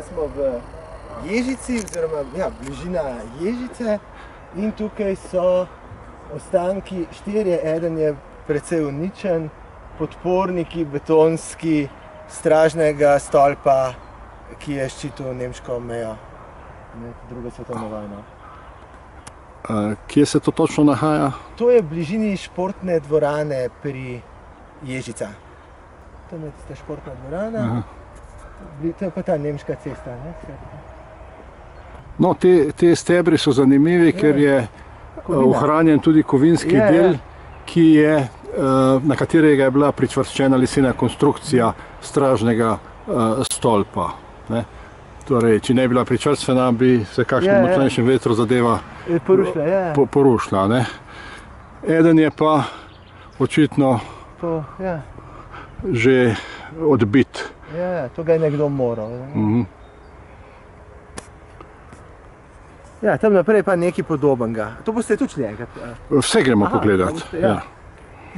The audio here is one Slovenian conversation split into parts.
smo v Ježici, oziroma bližina Ježice, in tukaj so ostanki štirje, eden je precej uničen, podporniki betonski stražnega stolpa, ki je ščitil nemško mejo med drugo svetovno vojno. Kje se to točno nahaja? To je v bližini športne dvorane pri Ježica. Tam je tista športna dvorana, to je pa ta nemška cesta. Ne? No, te stebri so zanimivi, ker je ohranjen tudi kovinski del, na katerega je bila pričvrščena lesena konstrukcija stražnega stolpa. Ne? Torej, če ne bi bila pričvrščena, bi se kakšnim močnejšim vetru zadeva porušila. Ne? Eden je pa očitno že odbit. Ja, to ga je nekdo moral. Ja, tam naprej pa nekaj podobnega. To boste tudi šli enkrat? Vse gremo pogledati.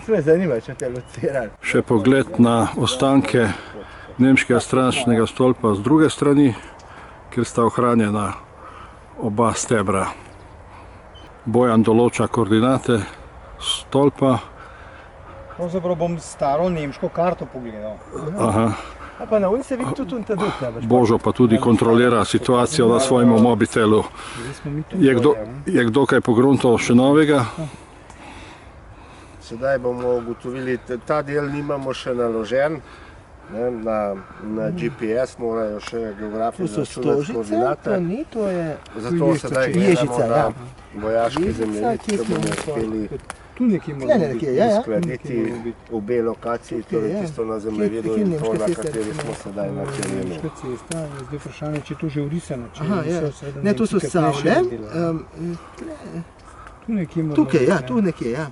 To me zanima, če te locirali. Še pogled na ostanke nemškega stražnega stolpa z druge strani, kjer sta ohranjena oba stebra. Bojan določa koordinate stolpa. Pravzaprav bom staro nemško karto pogledal. A pa na ulici se vidi tudi ta duk. Božo pa tudi kontrolira situacijo na svojem mobitelu. Je kdo kaj pogruntal še novega? Sedaj bomo ugotovili, ta del nimamo še naložen. Na GPS morajo še geografi računati koordinate. To je zato sedaj gledamo na vojaški zemljevid, da bomo uspeli uskladiti obe lokaciji, torej tisto na zemljevidu in to, na kateri smo sedaj na terenu. Zdaj vprašanje, če je to že vrisano. Ne, to so savle. Tukaj, tu nekje,